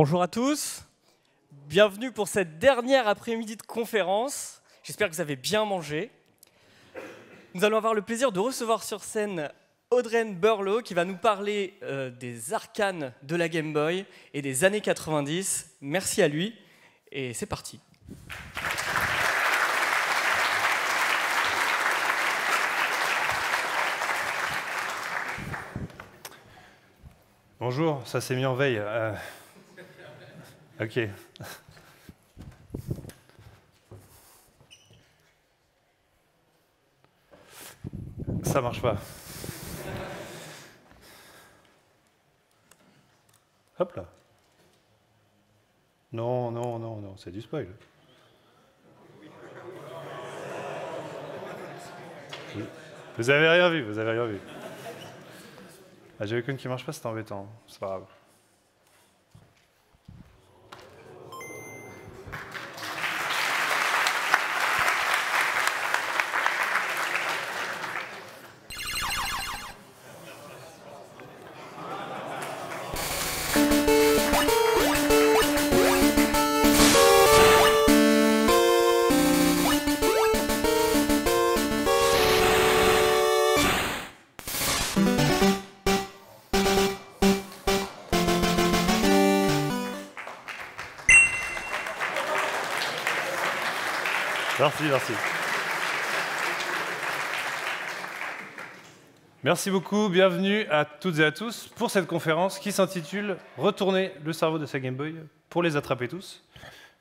Bonjour à tous, bienvenue pour cette dernière après-midi de conférence. J'espère que vous avez bien mangé. Nous allons avoir le plaisir de recevoir sur scène Audrey Burlow qui va nous parler des arcanes de la Game Boy et des années 90. Merci à lui et c'est parti. Bonjour, ça s'est mis en veille. Ok. Ça marche pas. Hop là. Non, non, non, non, c'est du spoil. Vous avez rien vu, vous avez rien vu. La Joy-Con qui marche pas, c'est embêtant. C'est pas grave. Merci, merci. Merci beaucoup, bienvenue à toutes et à tous pour cette conférence qui s'intitule « Retourner le cerveau de sa Game Boy pour les attraper tous ».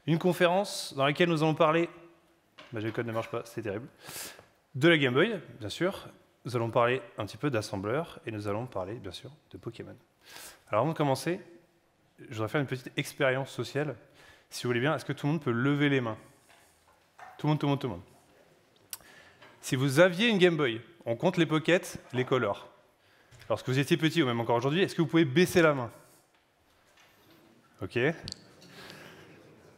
Une conférence dans laquelle nous allons parler, ma Joy-Con ne marche pas, c'est terrible, de la Game Boy, bien sûr. Nous allons parler un petit peu d'assembleur et nous allons parler, bien sûr, de Pokémon. Alors avant de commencer, je voudrais faire une petite expérience sociale. Si vous voulez bien, est-ce que tout le monde peut lever les mains ? Tout le monde, tout le monde, tout le monde. Si vous aviez une Game Boy, on compte les pockets, les colors. Lorsque vous étiez petit ou même encore aujourd'hui, est-ce que vous pouvez baisser la main? Ok.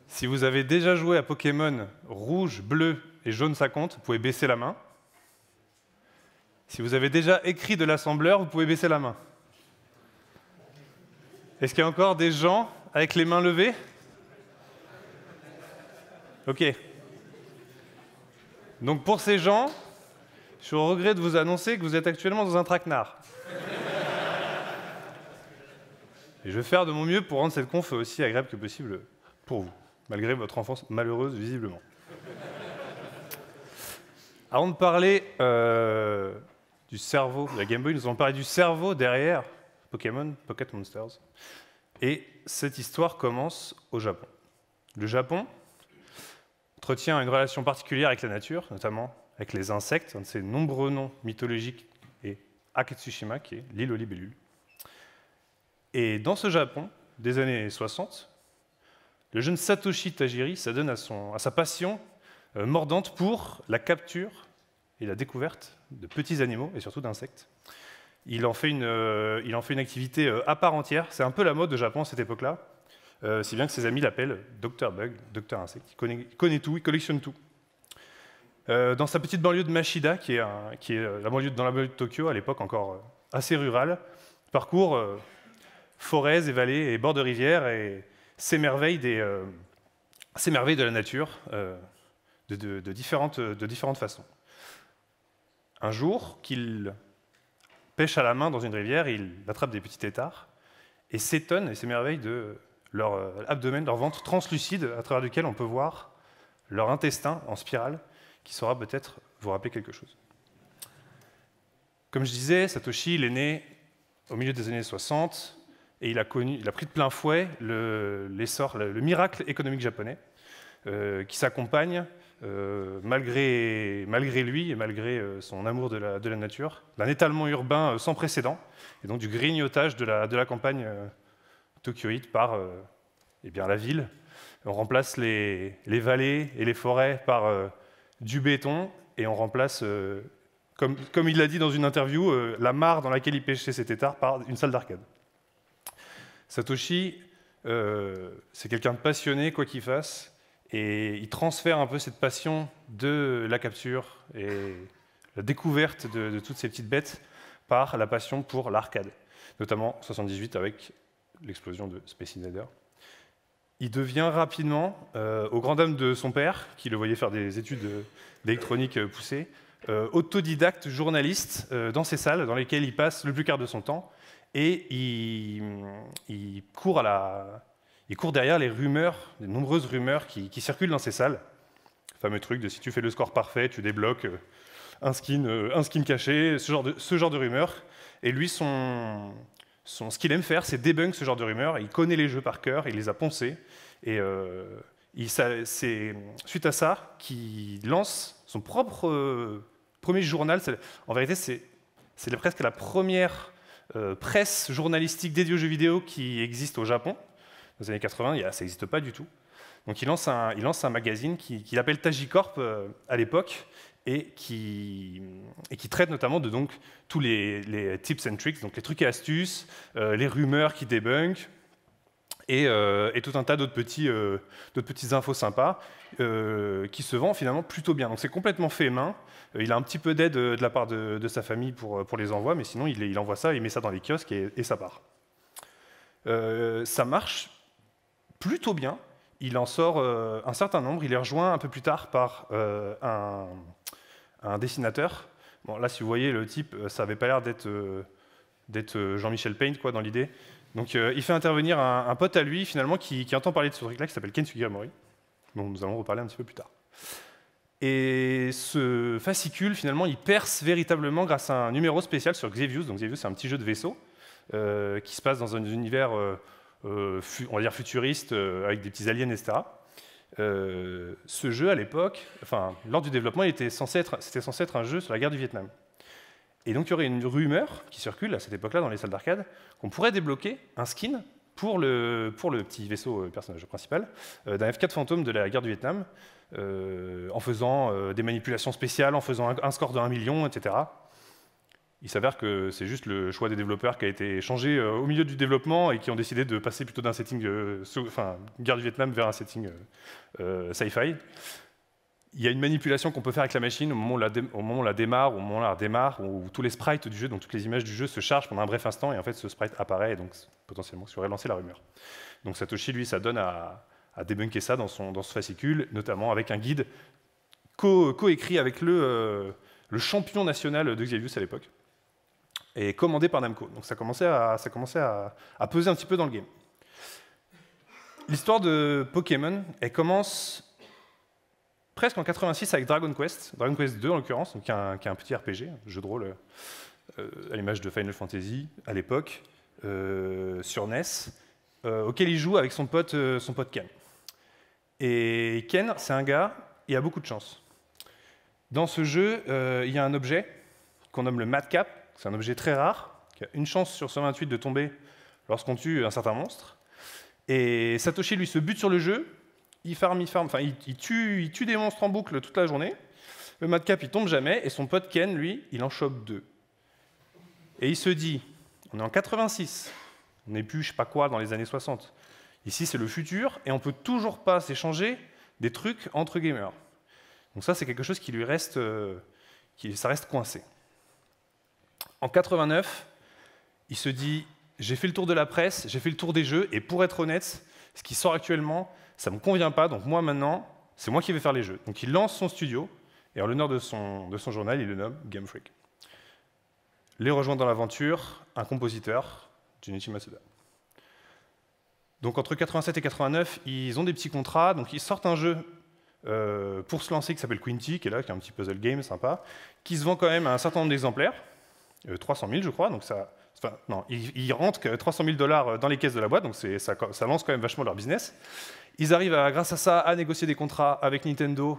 Si vous avez déjà joué à Pokémon rouge, bleu et jaune, ça compte, vous pouvez baisser la main. Si vous avez déjà écrit de l'assembleur, vous pouvez baisser la main. Est-ce qu'il y a encore des gens avec les mains levées? Ok. Donc pour ces gens, je suis au regret de vous annoncer que vous êtes actuellement dans un traquenard. Et je vais faire de mon mieux pour rendre cette conf aussi agréable que possible pour vous, malgré votre enfance malheureuse, visiblement. Avant de parler du cerveau de la Game Boy, nous allons parler du cerveau derrière Pokémon Pocket Monsters. Et cette histoire commence au Japon. Le Japon entretient une relation particulière avec la nature, notamment avec les insectes, un de ses nombreux noms mythologiques est Akatsushima, qui est l'île aux libellules. Et dans ce Japon, des années 60, le jeune Satoshi Tajiri s'adonne à sa passion mordante pour la capture et la découverte de petits animaux, et surtout d'insectes. Il en fait une activité à part entière, c'est un peu la mode au Japon à cette époque-là. Si bien que ses amis l'appellent Dr Bug, Dr Insect. Il connaît tout, il collectionne tout. Dans sa petite banlieue de Mashida, qui est dans la banlieue de Tokyo, à l'époque encore assez rurale, il parcourt forêts et vallées et bords de rivières et s'émerveille de la nature de différentes façons. Un jour, qu'il pêche à la main dans une rivière, il attrape des petits têtards et s'étonne et s'émerveille de leur abdomen, leur ventre translucide, à travers lequel on peut voir leur intestin en spirale, qui saura peut-être vous rappeler quelque chose. Comme je disais, Satoshi, il est né au milieu des années 60, et il a pris de plein fouet le miracle économique japonais, qui s'accompagne, malgré lui et malgré son amour de la nature, d'un étalement urbain sans précédent, et donc du grignotage de la campagne tokyoïte par la ville. On remplace les vallées et les forêts par du béton, et on remplace, comme il l'a dit dans une interview, la mare dans laquelle il pêchait ses têtards par une salle d'arcade. Satoshi, c'est quelqu'un de passionné, quoi qu'il fasse, et il transfère un peu cette passion de la capture et la découverte de toutes ces petites bêtes par la passion pour l'arcade, notamment en 78 avec l'explosion de Space Invader. il devient rapidement, au grand dam de son père, qui le voyait faire des études d'électronique poussées, autodidacte journaliste dans ces salles dans lesquelles il passe le plus quart de son temps, et il court derrière les rumeurs, les nombreuses rumeurs qui circulent dans ces salles. Le fameux truc de si tu fais le score parfait, tu débloques un skin caché, ce genre de rumeurs. Et lui, ce qu'il aime faire, c'est debunk ce genre de rumeurs. Il connaît les jeux par cœur, il les a poncés. Et c'est suite à ça qu'il lance son propre premier journal. En vérité, c'est presque la première presse journalistique dédiée aux jeux vidéo qui existe au Japon. Dans les années 80, ça n'existe pas du tout. Donc il lance un magazine qu'il appelle Tajicorp à l'époque, et qui traite notamment de donc, tous les tips and tricks, donc les trucs et astuces, les rumeurs qui débunkent, et tout un tas d'autres petits infos sympas qui se vendent finalement plutôt bien. Donc c'est complètement fait main. Il a un petit peu d'aide de la part de sa famille pour les envois, mais sinon il envoie ça, il met ça dans les kiosques et ça part. Ça marche plutôt bien. Il en sort un certain nombre. Il est rejoint un peu plus tard par un dessinateur. Bon, là, si vous voyez, le type, ça n'avait pas l'air d'être Jean-Michel Paint, quoi, dans l'idée. Donc, il fait intervenir un pote à lui, finalement, qui entend parler de ce truc-là, qui s'appelle Ken Sugimori, dont nous allons reparler un petit peu plus tard. Et ce fascicule, finalement, il perce véritablement grâce à un numéro spécial sur Xevious. Donc, Xevious, c'est un petit jeu de vaisseau qui se passe dans un univers, on va dire, futuriste, avec des petits aliens, etc. Ce jeu, à l'époque, enfin, lors du développement, c'était censé être un jeu sur la guerre du Vietnam. Et donc, il y aurait une rumeur qui circule à cette époque-là dans les salles d'arcade qu'on pourrait débloquer un skin pour le petit vaisseau personnage principal d'un F4 fantôme de la guerre du Vietnam, en faisant des manipulations spéciales, en faisant un score de 1 million, etc. Il s'avère que c'est juste le choix des développeurs qui a été changé au milieu du développement et qui ont décidé de passer plutôt d'un setting guerre du Vietnam vers un setting sci-fi. Il y a une manipulation qu'on peut faire avec la machine au moment où on la démarre, au moment où on la redémarre, où tous les sprites du jeu, donc toutes les images du jeu se chargent pendant un bref instant, et en fait ce sprite apparaît, et donc potentiellement ça aurait lancé la rumeur. Donc Satoshi, lui, ça donne à débunker ça dans ce fascicule, notamment avec un guide coécrit avec le champion national de Xevious à l'époque, et commandé par Namco. Donc ça commençait à peser un petit peu dans le game. L'histoire de Pokémon, elle commence presque en 86 avec Dragon Quest 2 en l'occurrence, qui est un petit RPG, un jeu de rôle à l'image de Final Fantasy à l'époque, sur NES, auquel il joue avec son pote Ken. Et Ken, c'est un gars, il a beaucoup de chance. Dans ce jeu, il y a un objet qu'on nomme le Madcap, c'est un objet très rare, qui a une chance sur 128 de tomber lorsqu'on tue un certain monstre. Et Satoshi, lui, se bute sur le jeu, il tue des monstres en boucle toute la journée. Le Madcap, il tombe jamais, et son pote Ken, lui, il en chope 2. Et il se dit, on est en 86, on n'est plus je sais pas quoi dans les années 60. Ici, c'est le futur, et on peut toujours pas s'échanger des trucs entre gamers. Donc ça, c'est quelque chose qui lui reste, ça reste coincé. En 89, il se dit, j'ai fait le tour de la presse, j'ai fait le tour des jeux, et pour être honnête, ce qui sort actuellement, ça ne me convient pas, donc moi maintenant, c'est moi qui vais faire les jeux. Donc il lance son studio, et en l'honneur de son journal, il le nomme Game Freak. Les rejoint dans l'aventure un compositeur, Junichi Masuda. Donc entre 87 et 89, ils ont des petits contrats, donc ils sortent un jeu pour se lancer qui s'appelle Quinty, qui est un petit puzzle game sympa, qui se vend quand même à un certain nombre d'exemplaires, 300 000 je crois, donc ça... Enfin, non, ils rentrent $300 000 dans les caisses de la boîte, donc ça lance quand même vachement leur business. Ils arrivent, grâce à ça, à négocier des contrats avec Nintendo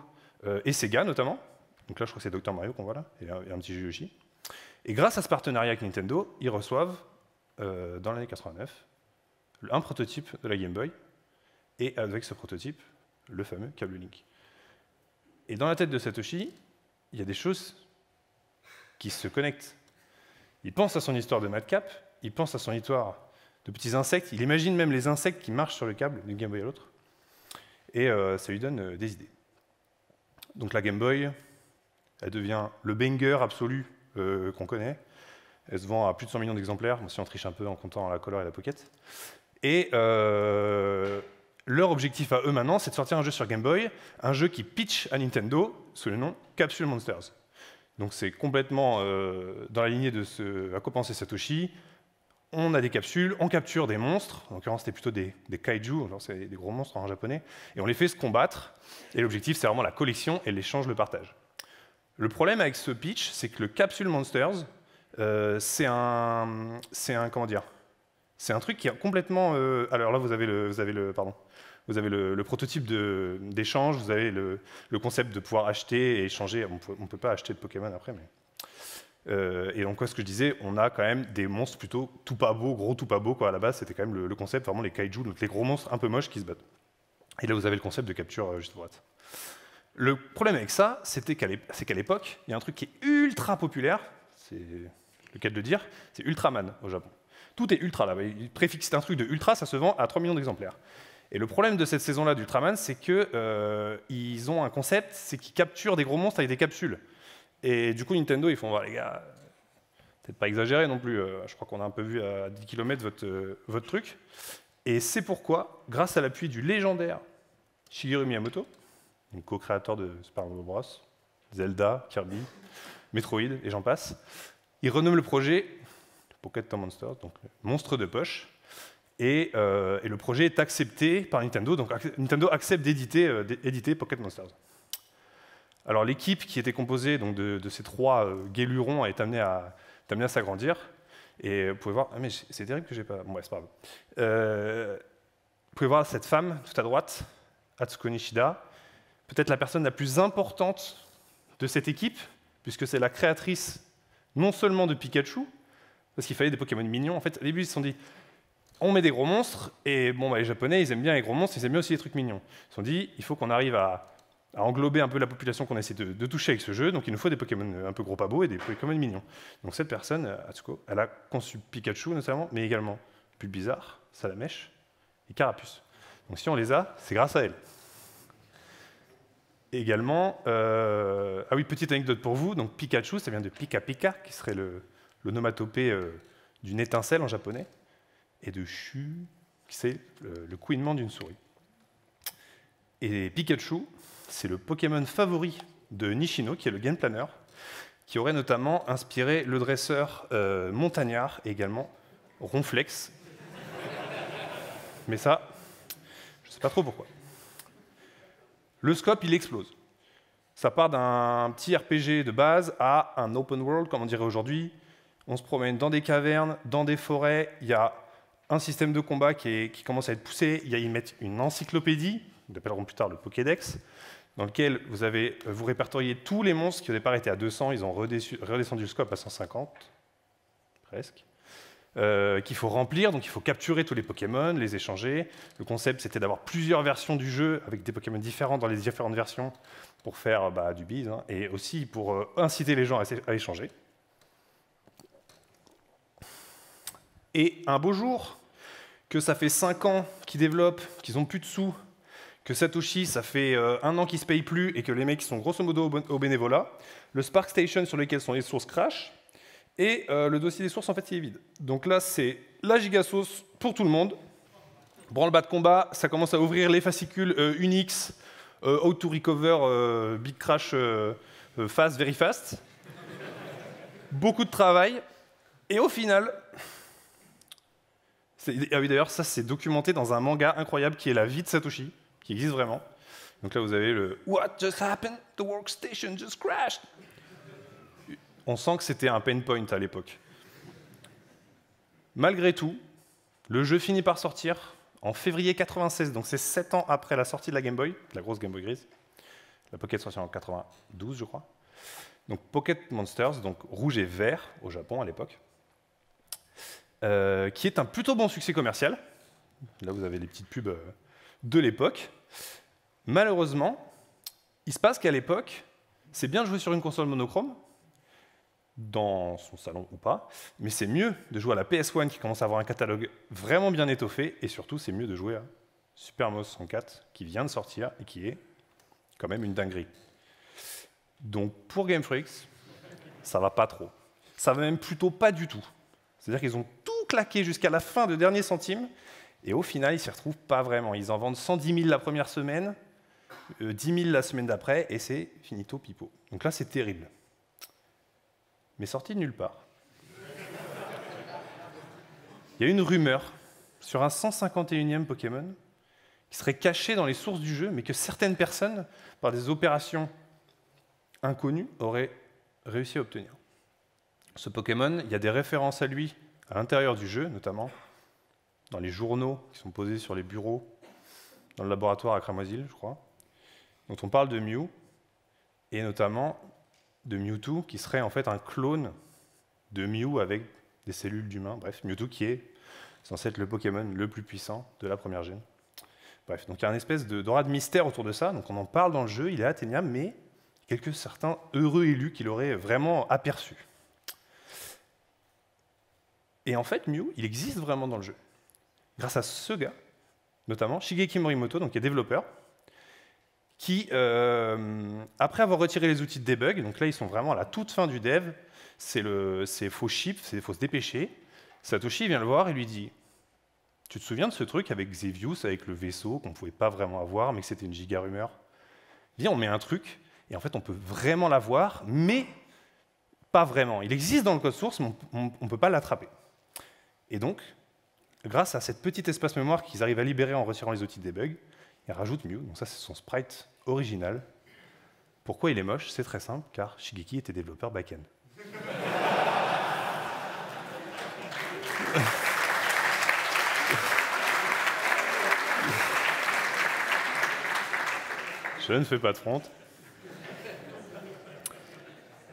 et Sega, notamment. Donc là, je crois que c'est Dr Mario qu'on voit là, et un petit jeu Yoshi. Et grâce à ce partenariat avec Nintendo, ils reçoivent, dans l'année 89, un prototype de la Game Boy, et avec ce prototype, le fameux câble Link. Et dans la tête de Satoshi, il y a des choses qui se connectent. Il pense à son histoire de Madcap, il pense à son histoire de petits insectes, il imagine même les insectes qui marchent sur le câble d'une Game Boy à l'autre, et ça lui donne des idées. Donc la Game Boy, elle devient le banger absolu qu'on connaît. Elle se vend à plus de 100 millions d'exemplaires, si on triche un peu en comptant la Color et la Pocket. Et Leur objectif à eux maintenant, c'est de sortir un jeu sur Game Boy, un jeu qui pitch à Nintendo sous le nom Capsule Monsters. Donc c'est complètement dans la lignée de ce à quoi pensait Satoshi. On a des capsules, on capture des monstres, en l'occurrence c'était plutôt des kaiju, c'est des gros monstres en japonais, et on les fait se combattre, et l'objectif c'est vraiment la collection et l'échange, le partage. Le problème avec ce pitch, c'est que le Capsule Monsters, c'est un truc qui est complètement... alors là vous avez le prototype d'échange, vous avez le concept de pouvoir acheter et échanger, on ne peut pas acheter de Pokémon après, mais... et donc, ce que je disais, on a quand même des monstres plutôt tout pas beaux, gros tout pas beaux, quoi. À la base, c'était quand même le concept, vraiment les kaiju, donc les gros monstres un peu moches qui se battent. Et là, vous avez le concept de capture juste à droite. Le problème avec ça, c'est qu'à l'époque, il y a un truc qui est ultra populaire, c'est le cas de le dire, c'est Ultraman au Japon. Tout est ultra là. Il préfixe un truc de ultra, ça se vend à 3 millions d'exemplaires. Et le problème de cette saison-là d'Ultraman, c'est qu'ils ont un concept, c'est qu'ils capturent des gros monstres avec des capsules. Et du coup, Nintendo, ils font, les gars, peut-être pas exagérer non plus, je crois qu'on a un peu vu à 10 km votre truc. Et c'est pourquoi, grâce à l'appui du légendaire Shigeru Miyamoto, co-créateur de Super Mario Bros, Zelda, Kirby, Metroid, et j'en passe, il renomme le projet Pocket Monsters, donc monstre de poche, et le projet est accepté par Nintendo, donc Nintendo accepte d'éditer Pocket Monsters. Alors l'équipe qui était composée donc, de ces 3 guélurons est amenée à s'agrandir. Et vous pouvez voir... Ah mais c'est terrible que j'ai pas... Bon, ouais, c'est pas grave. Vous pouvez voir cette femme tout à droite, Atsuko Nishida, peut-être la personne la plus importante de cette équipe, puisque c'est la créatrice non seulement de Pikachu, parce qu'il fallait des Pokémon mignons. En fait, au début, ils se sont dit, on met des gros monstres, et bon, les Japonais, ils aiment bien les gros monstres, ils aiment bien aussi les trucs mignons. Ils se sont dit, il faut qu'on arrive à englober un peu la population qu'on essaie de toucher avec ce jeu, donc il nous faut des Pokémon un peu gros pas beaux et des Pokémon mignons. Donc cette personne, Atsuko, elle a conçu Pikachu notamment, mais également Bulbizarre, Salamèche et Carapuce. Donc si on les a, c'est grâce à elle. Et également, ah oui, petite anecdote pour vous, donc Pikachu, ça vient de Pika Pika, qui serait l'onomatopée d'une étincelle en japonais, et de Shu, qui c'est le couinement d'une souris. Et Pikachu, c'est le Pokémon favori de Nishino, qui est le game planner, qui aurait notamment inspiré le dresseur Montagnard et également Ronflex. Mais ça, je ne sais pas trop pourquoi. Le scope, il explose. Ça part d'un petit RPG de base à un open world, comme on dirait aujourd'hui. On se promène dans des cavernes, dans des forêts. Il y a un système de combat qui commence à être poussé. Ils mettent une encyclopédie, ils l'appelleront plus tard le Pokédex, dans lequel vous répertoriez tous les monstres qui au départ étaient à 200, ils ont redescendu le scope à 150, presque, qu'il faut remplir, donc il faut capturer tous les Pokémon, les échanger. Le concept, c'était d'avoir plusieurs versions du jeu, avec des Pokémon différents dans les différentes versions, pour faire du bise, hein, et aussi pour inciter les gens à échanger. Et un beau jour, que ça fait 5 ans qu'ils développent, qu'ils n'ont plus de sous, que Satoshi, ça fait 1 an qu'il ne se paye plus et que les mecs sont grosso modo au bénévolat, le Spark Station sur lequel sont les sources crash, et le dossier des sources, en fait, il est vide. Donc là, c'est la gigasauce pour tout le monde. Branle-bas de combat, ça commence à ouvrir les fascicules Unix, How to Recover, Big Crash, Fast, Very Fast. Beaucoup de travail. Et au final... Ah oui, d'ailleurs, ça, c'est documenté dans un manga incroyable qui est La vie de Satoshi, qui existe vraiment. Donc là, vous avez le « What just happened? The workstation just crashed !» On sent que c'était un pain point à l'époque. Malgré tout, le jeu finit par sortir en février 96, donc c'est 7 ans après la sortie de la Game Boy, la grosse Game Boy grise. La Pocket sortie en 92, je crois. Donc Pocket Monsters, donc rouge et vert au Japon à l'époque. Qui est un plutôt bon succès commercial. Là, vous avez les petites pubs de l'époque. Malheureusement, il se passe qu'à l'époque, c'est bien de jouer sur une console monochrome, dans son salon ou pas, mais c'est mieux de jouer à la PS1 qui commence à avoir un catalogue vraiment bien étoffé, et surtout, c'est mieux de jouer à Super Mario 64 qui vient de sortir et qui est quand même une dinguerie. Donc, pour Game Freak, ça va pas trop. Ça va même plutôt pas du tout. C'est-à-dire qu'ils ont tout claqué jusqu'à la fin de dernier centime, Et au final, ils s'y retrouvent pas vraiment. Ils en vendent 110 000 la première semaine, 10 000 la semaine d'après, et c'est finito pipo. Donc là, c'est terrible. Mais sorti de nulle part. Il y a une rumeur sur un 151e Pokémon qui serait caché dans les sources du jeu, mais que certaines personnes, par des opérations inconnues, auraient réussi à obtenir. Ce Pokémon, il y a des références à lui à l'intérieur du jeu, notamment dans les journaux qui sont posés sur les bureaux, dans le laboratoire à Cramoisil, je crois, dont on parle de Mew, et notamment de Mewtwo, qui serait en fait un clone de Mew avec des cellules d'humains. Bref, Mewtwo qui est censé être le Pokémon le plus puissant de la première gène. Bref, donc il y a une espèce d'aura de mystère autour de ça, donc on en parle dans le jeu, il est atteignable, mais certains heureux élus qui l'auraient vraiment aperçu. Et en fait, Mew, il existe vraiment dans le jeu. Grâce à ce gars, notamment Shigeki Morimoto, donc qui est développeur, qui, après avoir retiré les outils de debug, donc là ils sont vraiment à la toute fin du dev, c'est faux ship, il faut se dépêcher, Satoshi vient le voir et lui dit « Tu te souviens de ce truc avec Xevious, avec le vaisseau, qu'on ne pouvait pas vraiment avoir, mais que c'était une giga rumeur? Viens, on met un truc, et en fait on peut vraiment l'avoir, mais pas vraiment. Il existe dans le code source, mais on ne peut pas l'attraper. » Et donc, grâce à cette petite espace mémoire qu'ils arrivent à libérer en retirant les outils de debug, ils rajoutent Mew, donc ça c'est son sprite original. Pourquoi il est moche? C'est très simple, car Shigeki était développeur back-end. Je ne fais pas de front.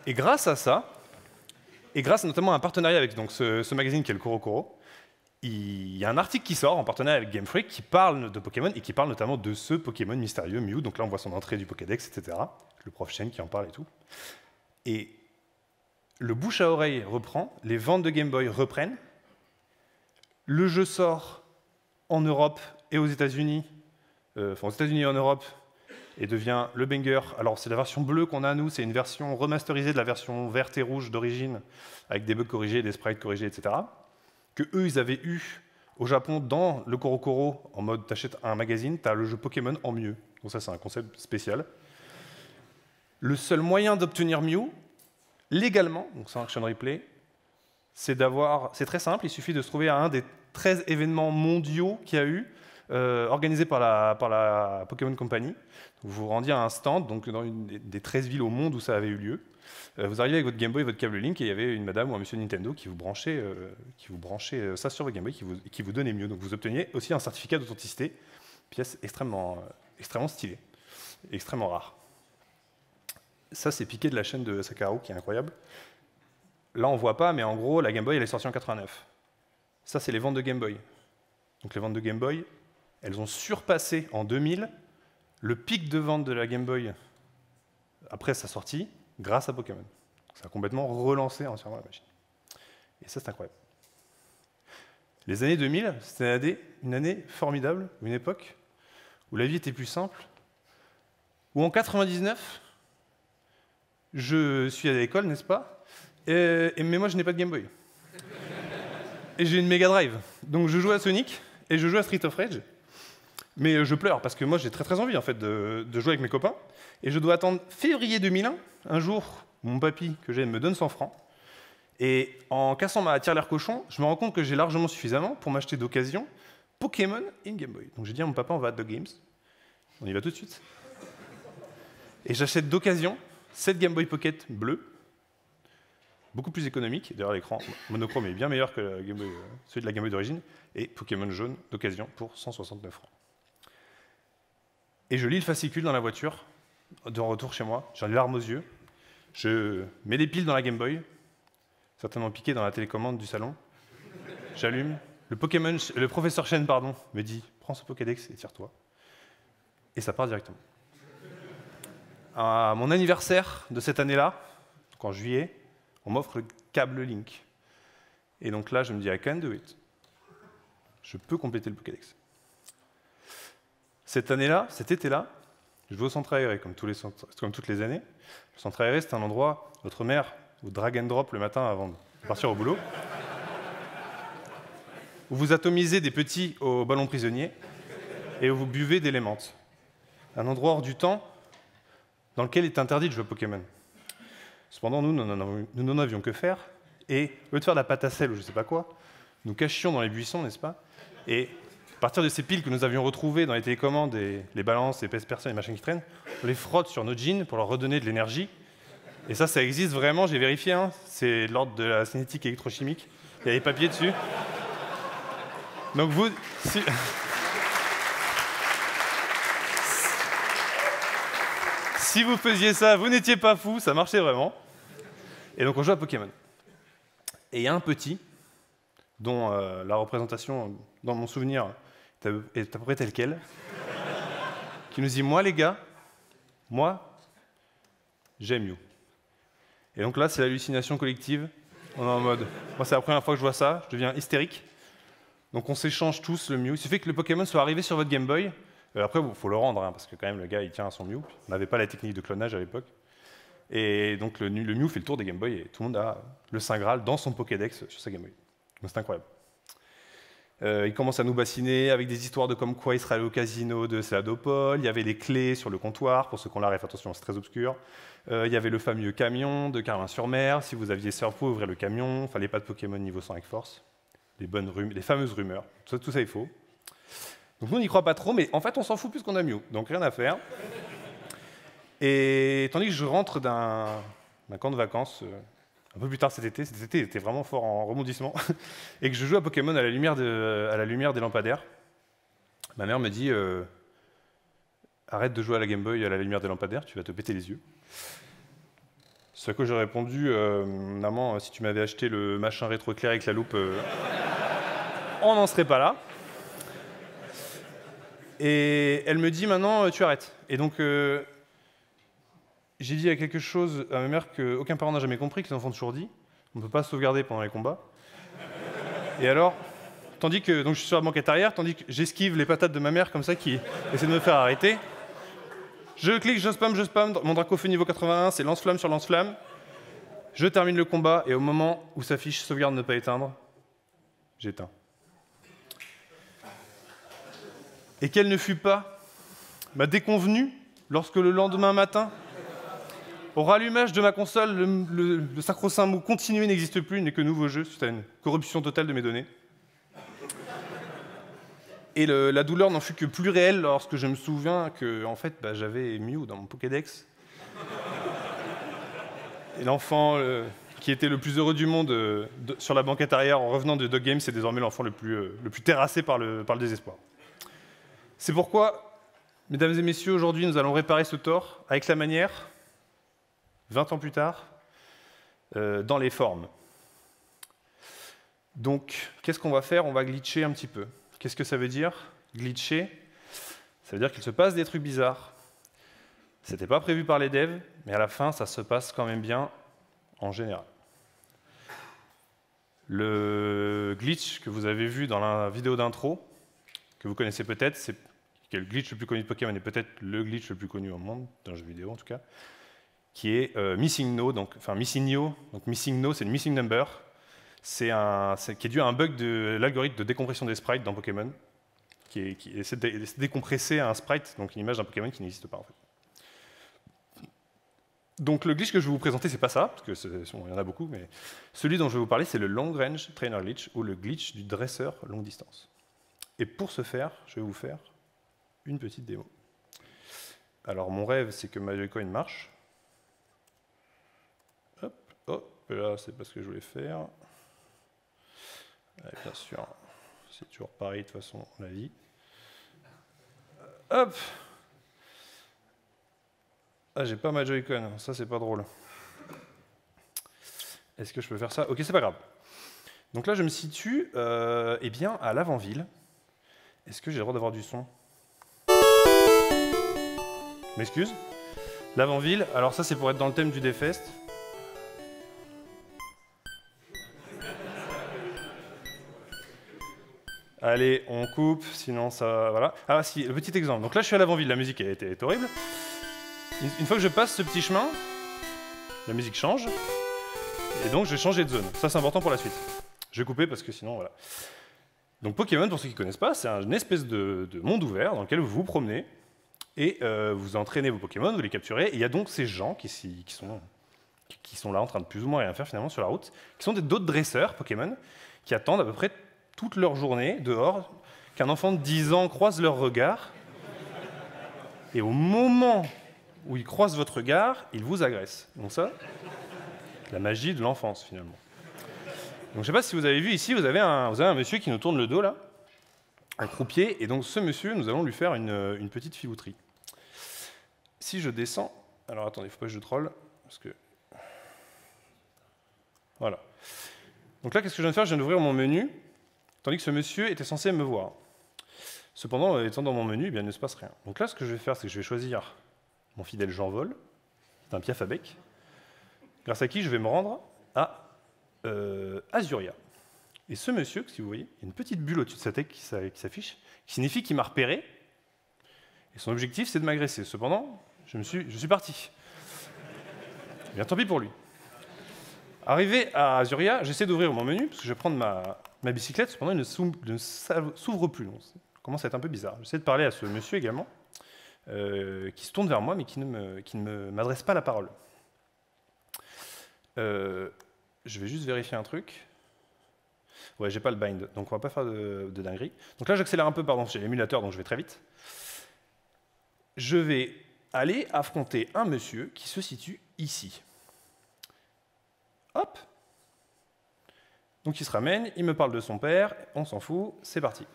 Et grâce à ça, et grâce notamment à un partenariat avec donc, ce magazine qui est le CoroCoro, il y a un article qui sort en partenariat avec Game Freak qui parle de Pokémon et qui parle notamment de ce Pokémon mystérieux, Mew. Donc là, on voit son entrée du Pokédex, etc. Le prof Chen qui en parle et tout. Et le bouche à oreille reprend, les ventes de Game Boy reprennent, le jeu sort en Europe et aux États-Unis, aux États-Unis et en Europe, et devient le banger. Alors c'est la version bleue qu'on a nous, c'est une version remasterisée de la version verte et rouge d'origine, avec des bugs corrigés, des sprites corrigés, etc. Que eux, ils avaient eu au Japon dans le CoroCoro, en mode t'achètes un magazine, t'as le jeu Pokémon en mieux. Donc ça, c'est un concept spécial. Le seul moyen d'obtenir Mew, légalement, donc sans Action Replay, c'est très simple, il suffit de se trouver à un des 13 événements mondiaux qu'il y a eu, organisés par la Pokémon Company. Vous vous rendiez à un stand, donc dans une des 13 villes au monde où ça avait eu lieu. Vous arrivez avec votre Game Boy et votre câble Link, et il y avait une madame ou un monsieur Nintendo qui vous branchait ça sur votre Game Boy, qui vous donnait Mew. Donc vous obteniez aussi un certificat d'authenticité, pièce extrêmement stylée, extrêmement rare. Ça, c'est piqué de la chaîne de Sakaru, qui est incroyable. Là, on ne voit pas, mais en gros, la Game Boy, elle est sortie en 89. Ça, c'est les ventes de Game Boy. Donc les ventes de Game Boy, elles ont surpassé en 2000 le pic de vente de la Game Boy après sa sortie, grâce à Pokémon. Ça a complètement relancé entièrement la machine. Et ça, c'est incroyable. Les années 2000, c'était une année formidable, une époque où la vie était plus simple, où en 99, je suis à l'école, n'est-ce pas? Mais moi, je n'ai pas de Game Boy. Et j'ai une Mega Drive. Donc je joue à Sonic et je joue à Street of Rage. Mais je pleure parce que moi, j'ai très très envie en fait, de jouer avec mes copains. Et je dois attendre février 2001, un jour où mon papy, que j'aime, me donne 100 francs. Et en cassant ma tirelire cochon, je me rends compte que j'ai largement suffisamment pour m'acheter d'occasion Pokémon et une Game Boy. Donc j'ai dit à mon papa, on va à Dog Games. On y va tout de suite. Et j'achète d'occasion cette Game Boy Pocket bleue, beaucoup plus économique. D'ailleurs, l'écran monochrome est bien meilleur que celui de la Game Boy d'origine. Et Pokémon jaune d'occasion pour 169 francs. Et je lis le fascicule dans la voiture, de retour chez moi. J'ai les larmes aux yeux. Je mets des piles dans la Game Boy, certainement piquées dans la télécommande du salon. J'allume. Le professeur Chen, me dit « Prends ce Pokédex et tire-toi ». Et ça part directement. À mon anniversaire de cette année-là, en juillet, on m'offre le câble Link. Et donc là, je me dis « I can do it ». Je peux compléter le Pokédex. Cette année-là, cet été-là, je vais au centre aéré, comme toutes les années. Le centre aéré, c'est un endroit, votre mère vous drag and drop le matin avant de partir au boulot. où vous atomisez des petits au ballon prisonnier et où vous buvez des lémentes. Un endroit hors du temps dans lequel il est interdit de jouer à Pokémon. Cependant, nous n'en avions que faire, et au lieu de faire de la pâte à sel ou je ne sais pas quoi, nous cachions dans les buissons, n'est-ce pas? Et à partir de ces piles que nous avions retrouvées dans les télécommandes, et les balances, les pèse-personnes, les machins qui traînent, on les frotte sur nos jeans pour leur redonner de l'énergie. Et ça existe vraiment, j'ai vérifié, hein, c'est de l'ordre de la cinétique électrochimique. Il y a des papiers dessus. Donc vous... Si vous faisiez ça, vous n'étiez pas fou, ça marchait vraiment. Et donc on joue à Pokémon. Et il y a un petit, dont la représentation, dans mon souvenir, est à peu près telle quelle, qui nous dit « Moi les gars, moi, j'aime Mew ». Et donc là, c'est l'hallucination collective. On est en mode, moi c'est la première fois que je vois ça, je deviens hystérique. Donc on s'échange tous le Mew. Il suffit que le Pokémon soit arrivé sur votre Game Boy. Après, il faut le rendre, hein, parce que quand même, le gars, il tient à son Mew. On n'avait pas la technique de clonage à l'époque. Et donc le Mew fait le tour des Game Boy et tout le monde a le Saint Graal dans son Pokédex sur sa Game Boy. Donc c'est incroyable. Il commence à nous bassiner avec des histoires de comme quoi il serait allé au casino de Céladopol. Il y avait les clés sur le comptoir, pour ceux qu'on la rêve, attention, c'est très obscur. Il y avait le fameux camion de Carlin-sur-Mer. Si vous aviez Surfo, ouvrez le camion. Il ne fallait pas de Pokémon niveau 100 avec force. Les fameuses rumeurs. Tout ça est faux. Donc nous, on n'y croit pas trop, mais en fait, on s'en fout plus qu'on a Mew. Donc rien à faire. Et tandis que je rentre d'un camp de vacances, un peu plus tard cet été était vraiment fort en rebondissement, et que je joue à Pokémon à la lumière des lampadaires, ma mère me dit arrête de jouer à la Game Boy à la lumière des lampadaires, tu vas te péter les yeux. Ce à quoi j'ai répondu maman, si tu m'avais acheté le machin rétro-éclair avec la loupe, on n'en serait pas là. Et elle me dit maintenant tu arrêtes. Et donc j'ai dit quelque chose à ma mère qu'aucun parent n'a jamais compris, que les enfants ont toujours dit. On ne peut pas sauvegarder pendant les combats. Et alors, tandis que donc je suis sur la banquette arrière, tandis que j'esquive les patates de ma mère comme ça qui essaie de me faire arrêter. Je clique, je spam, mon Draco fait niveau 81, c'est lance-flamme sur lance-flamme. Je termine le combat et au moment où s'affiche sauvegarde ne pas éteindre, j'éteins. Et quelle ne fut pas ma déconvenue lorsque le lendemain matin, au rallumage de ma console, le sacro-saint mot continuer n'existe plus, il n'est que nouveau jeu, suite à une corruption totale de mes données. Et la douleur n'en fut que plus réelle lorsque je me souviens que en fait, j'avais Mew dans mon Pokédex. Et l'enfant qui était le plus heureux du monde sur la banquette arrière en revenant de Dog Game, c'est désormais l'enfant le plus terrassé par le désespoir. C'est pourquoi, mesdames et messieurs, aujourd'hui, nous allons réparer ce tort avec la manière, 20 ans plus tard, dans les formes. Donc, qu'est-ce qu'on va faire? On va glitcher un petit peu. Qu'est-ce que ça veut dire, glitcher? Ça veut dire qu'il se passe des trucs bizarres. C'était pas prévu par les devs, mais à la fin, ça se passe quand même bien en général. Le glitch que vous avez vu dans la vidéo d'intro, que vous connaissez peut-être, c'est le glitch le plus connu de Pokémon et peut-être le glitch le plus connu au monde, dans le jeu vidéo en tout cas, qui est Missing No, Missing No, c'est le Missing Number, qui est dû à un bug de l'algorithme de décompression des sprites dans Pokémon, qui essaie de décompresser un sprite, donc une image d'un Pokémon qui n'existe pas en fait. Donc le glitch que je vais vous présenter, c'est pas ça, parce qu'il y en a beaucoup, mais celui dont je vais vous parler, c'est le Long Range Trainer Glitch, ou le glitch du dresseur longue distance. Et pour ce faire, je vais vous faire une petite démo. Alors mon rêve, c'est que ma Joy-Con marche. Hop, hop, là c'est pas ce que je voulais faire. Et bien sûr, c'est toujours pareil de toute façon, la vie. Hop. Ah, j'ai pas ma Joy-Con, ça c'est pas drôle. Est-ce que je peux faire ça? Ok, c'est pas grave. Donc là, je me situe eh bien, à l'avant-ville. Est-ce que j'ai le droit d'avoir du son? Je m'excuse. L'avant-ville, alors ça c'est pour être dans le thème du Deathfest. Allez, on coupe, sinon ça... Voilà. Ah si, le petit exemple. Donc là, je suis à l'avant-ville, la musique est horrible. Une fois que je passe ce petit chemin, la musique change. Et donc, je vais changer de zone. Ça, c'est important pour la suite. Je vais couper parce que sinon, voilà. Donc Pokémon, pour ceux qui ne connaissent pas, c'est une espèce de monde ouvert dans lequel vous vous promenez et vous entraînez vos Pokémon, vous les capturez. Et il y a donc ces gens qui sont là en train de plus ou moins rien faire finalement sur la route, qui sont d'autres dresseurs Pokémon qui attendent à peu près toute leur journée dehors qu'un enfant de 10 ans croise leur regard. Et au moment où il croise votre regard, il vous agresse. Donc ça, la magie de l'enfance finalement. Donc, je ne sais pas si vous avez vu ici, vous avez un monsieur qui nous tourne le dos, là, un croupier, et donc ce monsieur, nous allons lui faire une petite filouterie. Si je descends... Alors attendez, il ne faut pas que je troll, parce que... Voilà. Donc là, qu'est-ce que je viens de faire? Je viens d'ouvrir mon menu, tandis que ce monsieur était censé me voir. Cependant, étant dans mon menu, eh bien, il ne se passe rien. Donc là, ce que je vais faire, c'est que je vais choisir mon fidèle Jean Vol, d'un piaf à bec, grâce à qui je vais me rendre à... Azuria. Et ce monsieur, si vous voyez, il y a une petite bulle au-dessus de sa tête qui s'affiche, qui signifie qu'il m'a repéré. Et son objectif, c'est de m'agresser. Cependant, je suis parti. Bien, tant pis pour lui. Arrivé à Azuria, j'essaie d'ouvrir mon menu, parce que je vais prendre ma bicyclette. Cependant, il ne s'ouvre plus. Donc, ça commence à être un peu bizarre. J'essaie de parler à ce monsieur également, qui se tourne vers moi, mais qui ne m'adresse pas la parole. Je vais juste vérifier un truc. Ouais, j'ai pas le bind, donc on va pas faire de dinguerie. Donc là, j'accélère un peu, pardon, j'ai l'émulateur, donc je vais très vite. Je vais aller affronter un monsieur qui se situe ici. Hop. Donc il se ramène, il me parle de son père, on s'en fout, c'est parti.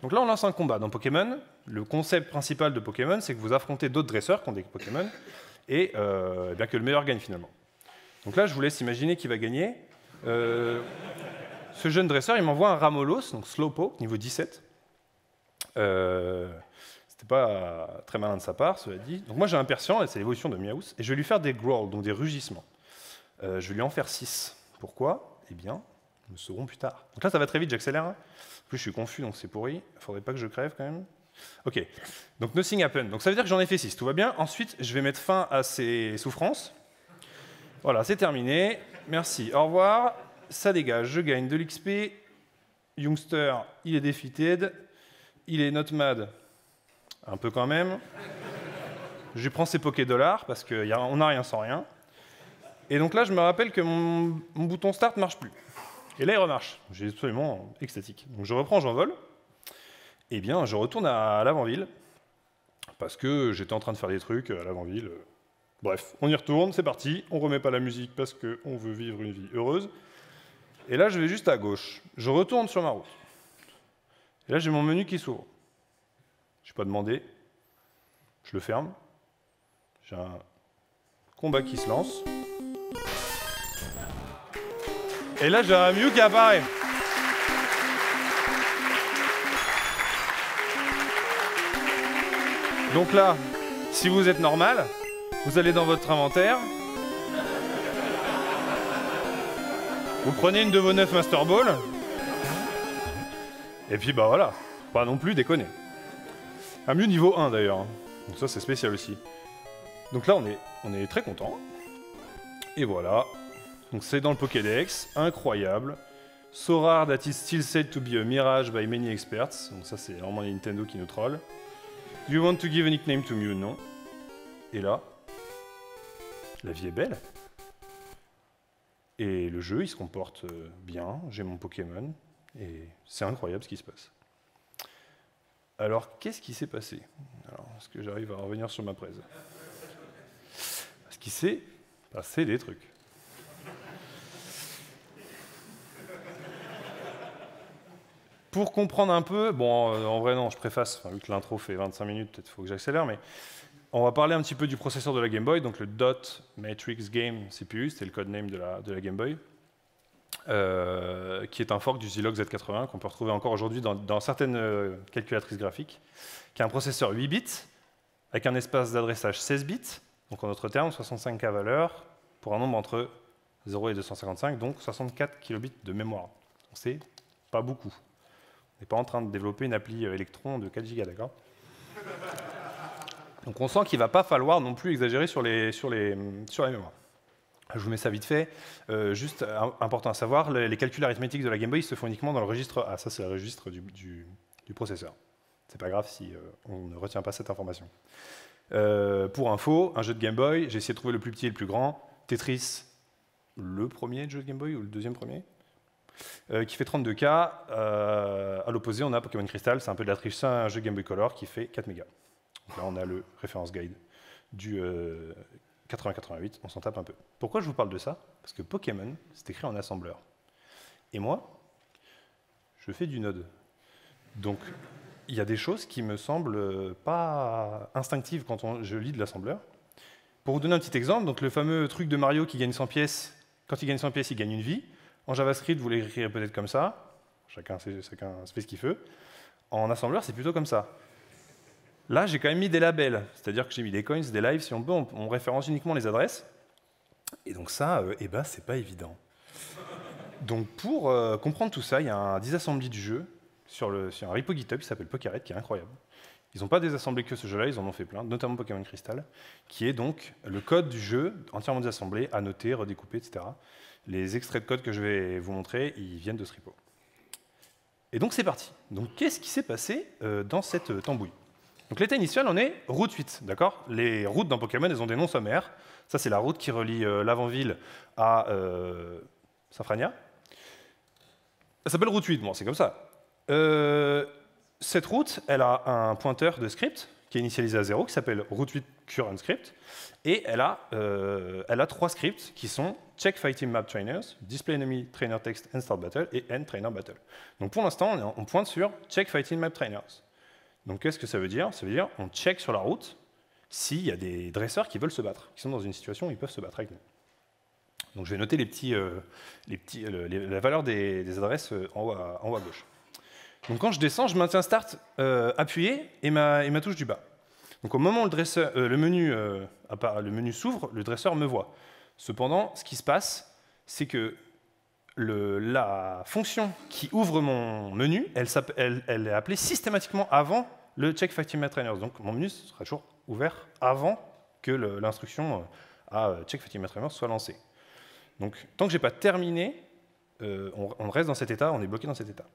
Donc là, on lance un combat. Dans Pokémon, le concept principal de Pokémon, c'est que vous affrontez d'autres dresseurs qui ont des Pokémon, et bien que le meilleur gagne finalement. Donc là, je vous laisse imaginer qui va gagner. Ce jeune dresseur, il m'envoie un Ramolos, donc Slowpoke, niveau 17. C'était pas très malin de sa part, cela dit. Donc moi, j'ai un Persian, et c'est l'évolution de Miaous, et je vais lui faire des growls, donc des rugissements. Je vais lui en faire 6. Pourquoi? Eh bien, nous le saurons plus tard. Donc là, ça va très vite, j'accélère. En plus, je suis confus, donc c'est pourri. Il faudrait pas que je crève, quand même. Ok, donc nothing happened. Donc ça veut dire que j'en ai fait 6, tout va bien. Ensuite, je vais mettre fin à ses souffrances. Voilà, c'est terminé. Merci, au revoir. Ça dégage, je gagne de l'XP. Youngster, il est defeated. Il est not mad. Un peu quand même. Je lui prends ses Poké-Dollars, parce qu'on n'a rien sans rien. Et donc là, je me rappelle que mon bouton Start ne marche plus. Et là, il remarche. J'ai absolument extatique. Donc je reprends, j'envole. Eh bien, je retourne à l'avant-ville, parce que j'étais en train de faire des trucs à l'avant-ville. Bref, on y retourne, c'est parti. On remet pas la musique parce qu'on veut vivre une vie heureuse. Et là, je vais juste à gauche. Je retourne sur ma route. Et là, j'ai mon menu qui s'ouvre. Je n'ai pas demandé. Je le ferme. J'ai un combat qui se lance. Et là, j'ai un Mew qui apparaît. Donc là, si vous êtes normal, vous allez dans votre inventaire, vous prenez une de vos 9 Master Ball, et puis bah voilà, pas non plus déconner. Un Mew niveau 1 d'ailleurs, donc ça c'est spécial aussi. Donc là on est très content. Et voilà, donc c'est dans le Pokédex, incroyable. So rare that is still said to be a mirage by many experts, donc ça c'est vraiment les Nintendo qui nous trollent. Do you want to give a nickname to Mew? Non. Et là, la vie est belle. Et le jeu, il se comporte bien. J'ai mon Pokémon. Et c'est incroyable ce qui se passe. Alors, qu'est-ce qui s'est passé? Alors, est-ce que j'arrive à revenir sur ma presse? Parce qu'il s'est passé des trucs. Pour comprendre un peu, bon, en vrai non, je préface, vu que l'intro fait 25 minutes, peut-être faut que j'accélère, mais on va parler un petit peu du processeur de la Game Boy, donc le Dot Matrix Game CPU, c'était le codename de la Game Boy, qui est un fork du Zilog Z80 qu'on peut retrouver encore aujourd'hui dans certaines calculatrices graphiques, qui a un processeur 8 bits, avec un espace d'adressage 16 bits, donc en d'autres termes, 65K valeurs, pour un nombre entre 0 et 255, donc 64 kilobits de mémoire. C'est pas beaucoup. On n'est pas en train de développer une appli Electron de 4 Go, d'accord? Donc on sent qu'il ne va pas falloir non plus exagérer sur les mémoires. Je vous mets ça vite fait. Juste important à savoir, les calculs arithmétiques de la Game Boy se font uniquement dans le registre A. Ça, c'est le registre du processeur. C'est pas grave si on ne retient pas cette information. Pour info, un jeu de Game Boy, j'ai essayé de trouver le plus petit et le plus grand. Tetris, le premier jeu de Game Boy ou le deuxième premier, qui fait 32K. À l'opposé, on a Pokémon Crystal, c'est un peu de la triche, c'est un jeu Game Boy Color qui fait 4 mégas. Donc là, on a le référence guide du 8088, on s'en tape un peu. Pourquoi je vous parle de ça? Parce que Pokémon, c'est écrit en assembleur. Et moi, je fais du Node. Donc, il y a des choses qui me semblent pas instinctives quand je lis de l'assembleur. Pour vous donner un petit exemple, donc le fameux truc de Mario qui gagne 100 pièces, quand il gagne 100 pièces, il gagne une vie. En JavaScript, vous l'écrirez peut-être comme ça. Chacun fait ce qu'il veut. En assembleur, c'est plutôt comme ça. Là, j'ai quand même mis des labels, c'est-à-dire que j'ai mis des coins, des lives, si on peut, on référence uniquement les adresses. Et donc ça, c'est pas évident. Donc pour comprendre tout ça, il y a un disassembly du jeu sur un repo GitHub qui s'appelle Pokéred, qui est incroyable. Ils n'ont pas désassemblé que ce jeu-là, ils en ont fait plein, notamment Pokémon Crystal, qui est donc le code du jeu entièrement désassemblé, annoté, redécoupé, etc. Les extraits de code que je vais vous montrer, ils viennent de ce repo. Et donc c'est parti. Donc qu'est-ce qui s'est passé dans cette tambouille? Donc l'état initial, on est route 8, d'accord? Les routes dans Pokémon, elles ont des noms sommaires. Ça, c'est la route qui relie l'avant-ville à Safrania. Elle s'appelle route 8, bon, c'est comme ça. Cette route, elle a un pointeur de script qui est initialisé à 0, qui s'appelle route 8 current script, et elle a 3 scripts qui sont check fighting map trainers, display enemy trainer text and start battle, et end trainer battle. Donc pour l'instant, on pointe sur check fighting map trainers. Donc qu'est-ce que ça veut dire? Ça veut dire on check sur la route s'il y a des dresseurs qui veulent se battre, qui sont dans une situation où ils peuvent se battre avec nous. Donc je vais noter la valeur des adresses en haut à gauche. Donc quand je descends, je maintiens Start appuyé et ma touche du bas. Donc au moment où le menu s'ouvre, le dresseur me voit. Cependant, ce qui se passe, c'est que la fonction qui ouvre mon menu, elle est appelée systématiquement avant le check fighting map trainers. Donc mon menu sera toujours ouvert avant que l'instruction à check fighting map trainers soit lancée. Donc tant que je n'ai pas terminé, on reste dans cet état, on est bloqué dans cet état.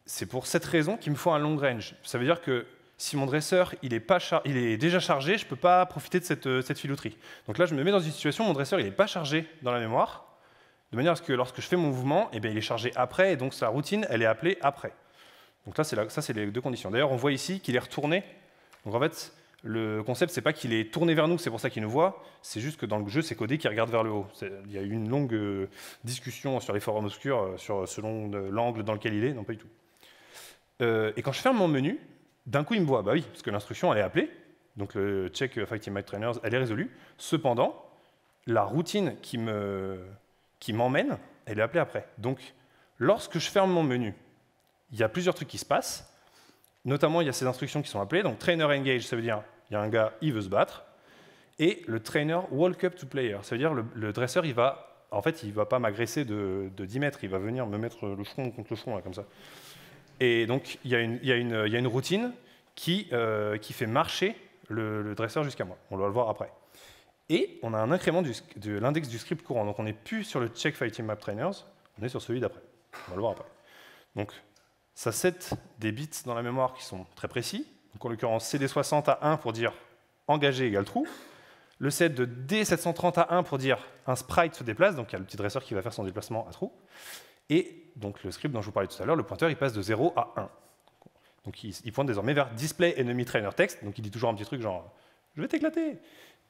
C'est pour cette raison qu'il me faut un long range. Ça veut dire que si mon dresseur il est déjà chargé, je ne peux pas profiter de cette filouterie. Donc là, je me mets dans une situation où mon dresseur il n'est pas chargé dans la mémoire, de manière à ce que lorsque je fais mon mouvement, il est chargé après, et donc sa routine, elle est appelée après. Donc là, ça, c'est les deux conditions. D'ailleurs, on voit ici qu'il est retourné. Donc en fait, le concept, c'est pas qu'il est tourné vers nous, c'est pour ça qu'il nous voit, c'est juste que dans le jeu, c'est codé qu'il regarde vers le haut. Il y a eu une longue discussion sur les forums obscurs, selon l'angle dans lequel il est, non pas du tout. Et quand je ferme mon menu, d'un coup, il me voit. Bah oui, parce que l'instruction, elle est appelée, donc le check fighting map trainers, elle est résolue. Cependant, la routine qui m'emmène, elle est appelée après. Donc, lorsque je ferme mon menu, il y a plusieurs trucs qui se passent. Notamment, il y a ces instructions qui sont appelées. Donc, trainer engage, ça veut dire il y a un gars, il veut se battre. Et le trainer walk up to player, ça veut dire le dresseur, il va pas m'agresser de 10 mètres, il va venir me mettre le front contre le front, là, comme ça. Et donc, il y a une routine qui fait marcher le dresseur jusqu'à moi. On va le voir après. Et on a un incrément de l'index du script courant. Donc, on n'est plus sur le check fighting map trainers, on est sur celui d'après. On va le voir après. Donc, ça set des bits dans la mémoire qui sont très précis. Donc, en l'occurrence, CD60 à 1 pour dire engagé égale true. Le set de D730 à 1 pour dire un sprite se déplace. Donc, il y a le petit dresseur qui va faire son déplacement à true. Et donc, le script dont je vous parlais tout à l'heure, le pointeur, il passe de 0 à 1. Donc, il pointe désormais vers display enemy trainer text. Donc, il dit toujours un petit truc genre « je vais t'éclater ».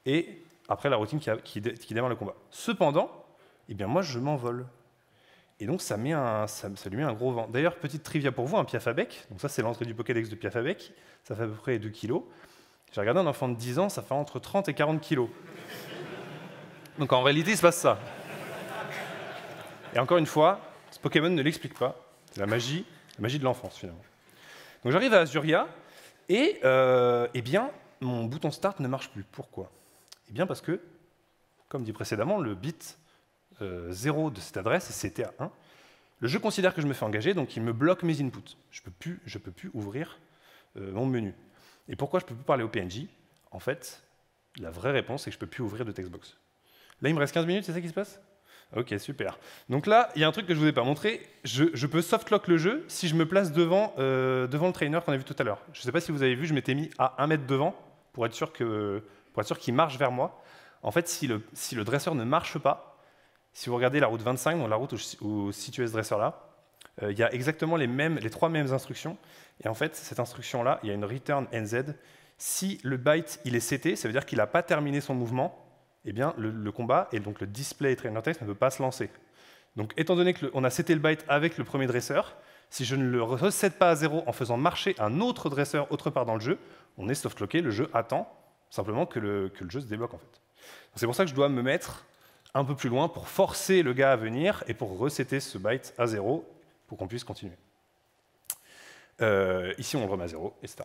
Et après, la routine qui démarre le combat. Cependant, eh bien, moi, je m'envole. Et donc, ça lui met un gros vent. D'ailleurs, petite trivia pour vous, un Piafabec. Donc ça, c'est l'entrée du Pokédex de Piafabec. Ça fait à peu près 2 kilos. J'ai regardé un enfant de 10 ans, ça fait entre 30 et 40 kilos. Donc en réalité, il se passe ça. Et encore une fois, ce Pokémon ne l'explique pas. C'est la magie de l'enfance, finalement. Donc j'arrive à Azuria, et eh bien, mon bouton Start ne marche plus. Pourquoi? Eh bien parce que, comme dit précédemment, le bit 0 de cette adresse, c'était à 1. Le jeu considère que je me fais engager, donc il me bloque mes inputs. Je peux plus ouvrir mon menu. Et pourquoi je ne peux plus parler au PNJ? En fait, la vraie réponse, c'est que je ne peux plus ouvrir de textbox. Là, il me reste 15 minutes, c'est ça qui se passe? Ok, super. Donc là, il y a un truc que je ne vous ai pas montré. Je peux softlock le jeu si je me place devant le trainer qu'on a vu tout à l'heure. Je ne sais pas si vous avez vu, je m'étais mis à 1 mètre devant pour être sûr qu'il marche vers moi. En fait, si le dresseur ne marche pas, si vous regardez la route 25, donc la route où se situait ce dresseur-là, il y a exactement les 3 mêmes instructions. Et en fait, cette instruction-là, il y a une return NZ. Si le byte il est seté, ça veut dire qu'il n'a pas terminé son mouvement, eh bien, le combat et donc le display trainer text ne peut pas se lancer. Donc, étant donné qu'on a seté le byte avec le premier dresseur, si je ne le reset pas à 0 en faisant marcher un autre dresseur autre part dans le jeu, on est softlocké, le jeu attend simplement que le jeu se débloque en fait. C'est pour ça que je dois me mettre un peu plus loin pour forcer le gars à venir et pour resetter ce byte à 0 pour qu'on puisse continuer. Ici, on le remet à 0, etc.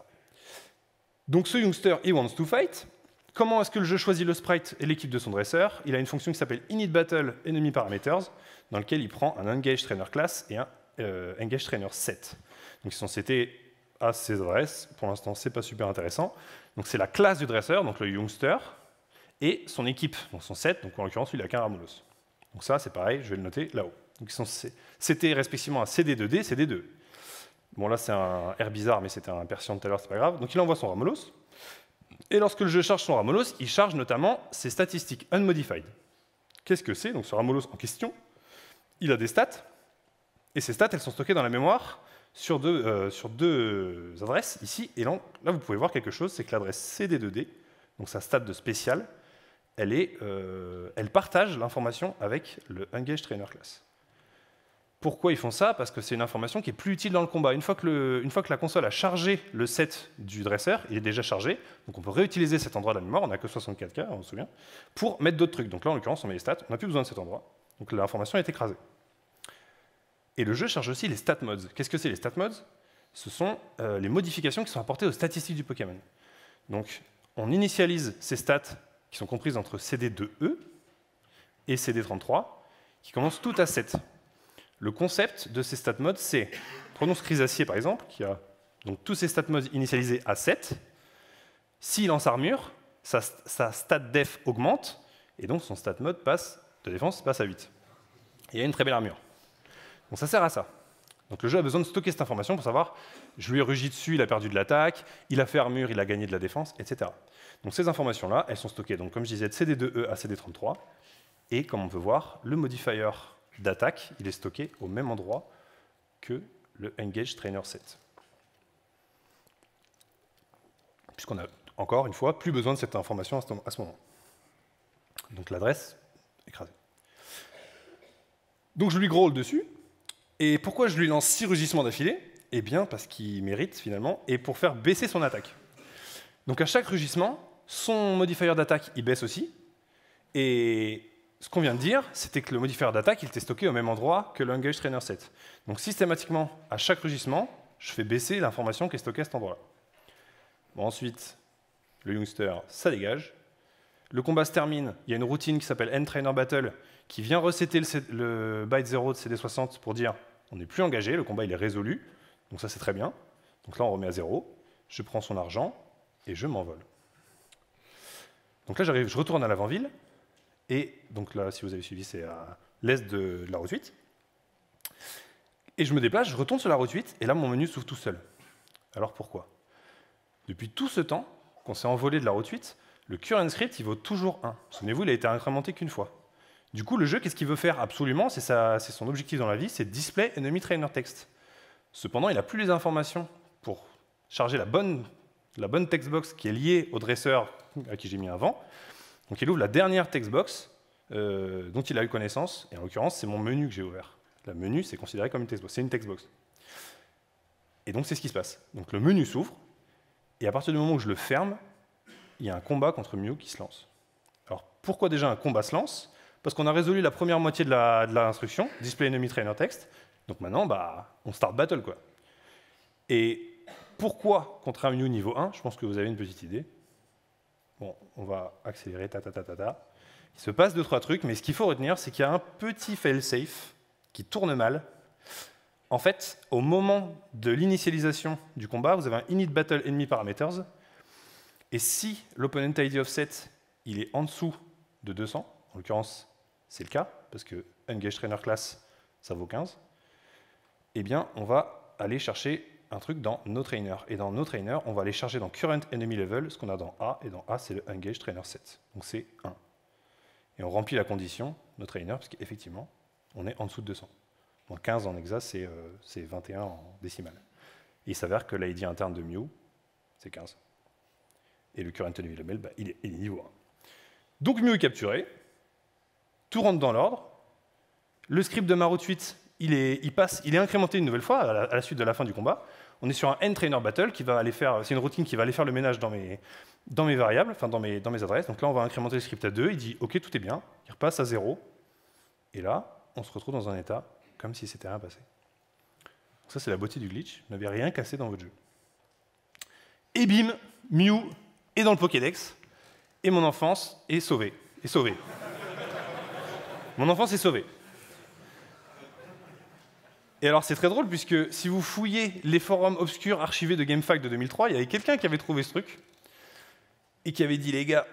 Donc ce youngster, he wants to fight. Comment est-ce que le jeu choisit le sprite et l'équipe de son dresseur? Il a une fonction qui s'appelle initBattleEnemyParameters, dans lequel il prend un engageTrainer class et un engageTrainer set. Donc ils sont setés à ces adresses. Pour l'instant, c'est pas super intéressant. Donc c'est la classe du dresseur, donc le youngster, et son équipe, donc son set. Donc en l'occurrence, il a qu'un Ramolos. Donc ça, c'est pareil, je vais le noter là-haut. Donc ils sont setés respectivement à CD2D, CD2. Bon là, c'est un R bizarre, mais c'était un Persian tout à l'heure, c'est pas grave. Donc il envoie son Ramolos. Et lorsque le jeu charge son Ramolos, il charge notamment ses statistiques unmodified. Qu'est-ce que c'est? Donc ce Ramolos en question, il a des stats, et ces stats, elles sont stockées dans la mémoire sur deux adresses, ici, et là, vous pouvez voir quelque chose, c'est que l'adresse CD2D, donc sa stat de spécial, elle partage l'information avec le engageTrainer class. Pourquoi ils font ça? Parce que c'est une information qui est plus utile dans le combat. Une fois que la console a chargé le set du dresseur, il est déjà chargé, donc on peut réutiliser cet endroit de la mémoire, on n'a que 64K, on se souvient, pour mettre d'autres trucs. Donc là, en l'occurrence, on met les stats, on n'a plus besoin de cet endroit, donc l'information est écrasée. Et le jeu charge aussi les stat mods. Qu'est-ce que c'est les stat mods? Ce sont les modifications qui sont apportées aux statistiques du Pokémon. Donc on initialise ces stats qui sont comprises entre CD2E et CD33, qui commencent toutes à 7. Le concept de ces stat mods, c'est, prenons ce Chrysacier par exemple, qui a donc tous ces stat mods initialisés à 7. S'il lance armure, sa stat def augmente, et donc son stat mod de défense passe à 8. Et il a une très belle armure. Donc ça sert à ça. Donc le jeu a besoin de stocker cette information pour savoir, je lui ai rugi dessus, il a perdu de l'attaque, il a fait armure, il a gagné de la défense, etc. Donc ces informations-là, elles sont stockées, donc, comme je disais, de CD2E à CD33, et comme on peut voir, le modifier d'attaque, il est stocké au même endroit que le engageTrainer set. Puisqu'on a, encore une fois, plus besoin de cette information à ce moment. Donc l'adresse écrasée. Donc je lui growl dessus. Et pourquoi je lui lance 6 rugissements d'affilée? Eh bien parce qu'il mérite finalement, et pour faire baisser son attaque. Donc à chaque rugissement, son modifier d'attaque il baisse aussi. Et ce qu'on vient de dire, c'était que le modifier d'attaque, il était stocké au même endroit que le engageTrainer set. Donc systématiquement, à chaque rugissement, je fais baisser l'information qui est stockée à cet endroit-là. Bon, ensuite, le youngster, ça dégage. Le combat se termine, il y a une routine qui s'appelle EndTrainer Battle, qui vient resetter le byte 0 de CD60 pour dire on n'est plus engagé, le combat il est résolu. Donc ça c'est très bien. Donc là on remet à 0, je prends son argent et je m'envole. Donc là j'arrive, je retourne à l'avant-ville. Et donc là, si vous avez suivi, c'est à l'est de la route 8. Et je me déplace, je retourne sur la route 8, et là, mon menu s'ouvre tout seul. Alors pourquoi? Depuis tout ce temps qu'on s'est envolé de la route 8, le current script, il vaut toujours 1. Souvenez-vous, il a été incrémenté qu'une fois. Du coup, le jeu, qu'est-ce qu'il veut faire absolument? C'est son objectif dans la vie, c'est display enemy trainer text. Cependant, il n'a plus les informations pour charger la bonne textbox qui est liée au dresseur à qui j'ai mis avant. Donc il ouvre la dernière textbox dont il a eu connaissance, et en l'occurrence, c'est mon menu que j'ai ouvert. Le menu, c'est considéré comme une textbox, c'est une textbox. Et donc c'est ce qui se passe. Donc le menu s'ouvre, et à partir du moment où je le ferme, il y a un combat contre Mew qui se lance. Alors pourquoi déjà un combat se lance? Parce qu'on a résolu la première moitié de l'instruction, display enemy trainer text, donc maintenant, on start battle, quoi. Et pourquoi contre un Mew niveau 1? Je pense que vous avez une petite idée. Bon, on va accélérer, Il se passe 2-3 trucs, mais ce qu'il faut retenir, c'est qu'il y a un petit fail-safe qui tourne mal. En fait, au moment de l'initialisation du combat, vous avez un initBattleEnemyParameters, et si l'opponent ID offset il est en dessous de 200, en l'occurrence, c'est le cas, parce que Engage Trainer Class, ça vaut 15, eh bien, on va aller chercher un truc dans NoTrainer. Et dans NoTrainer, on va aller chercher dans Current Enemy Level, ce qu'on a dans A, et dans A, c'est le Engage Trainer Set. Donc c'est 1. Et on remplit la condition NoTrainer, parce qu'effectivement, on est en dessous de 200. Donc 15 en hexa, c'est 21 en décimal. Et il s'avère que l'ID interne de Mew, c'est 15. Et le Current Enemy Level, bah, il est niveau 1. Donc Mew est capturé, tout rentre dans l'ordre. Le script de Marut 8, il est incrémenté une nouvelle fois à la suite de la fin du combat. On est sur un N-Trainer Battle qui va aller faire, c'est une routine qui va aller faire le ménage dans mes variables, enfin dans mes adresses. Donc là, on va incrémenter le script à 2, il dit OK, tout est bien, il repasse à 0. Et là, on se retrouve dans un état comme si c'était rien passé. Donc ça, c'est la beauté du glitch, vous n'avez rien cassé dans votre jeu. Et bim, Mew est dans le Pokédex, et mon enfance est sauvée. Mon enfance est sauvée. Et alors c'est très drôle puisque si vous fouillez les forums obscurs archivés de GameFAQ de 2003, il y avait quelqu'un qui avait trouvé ce truc et qui avait dit les gars,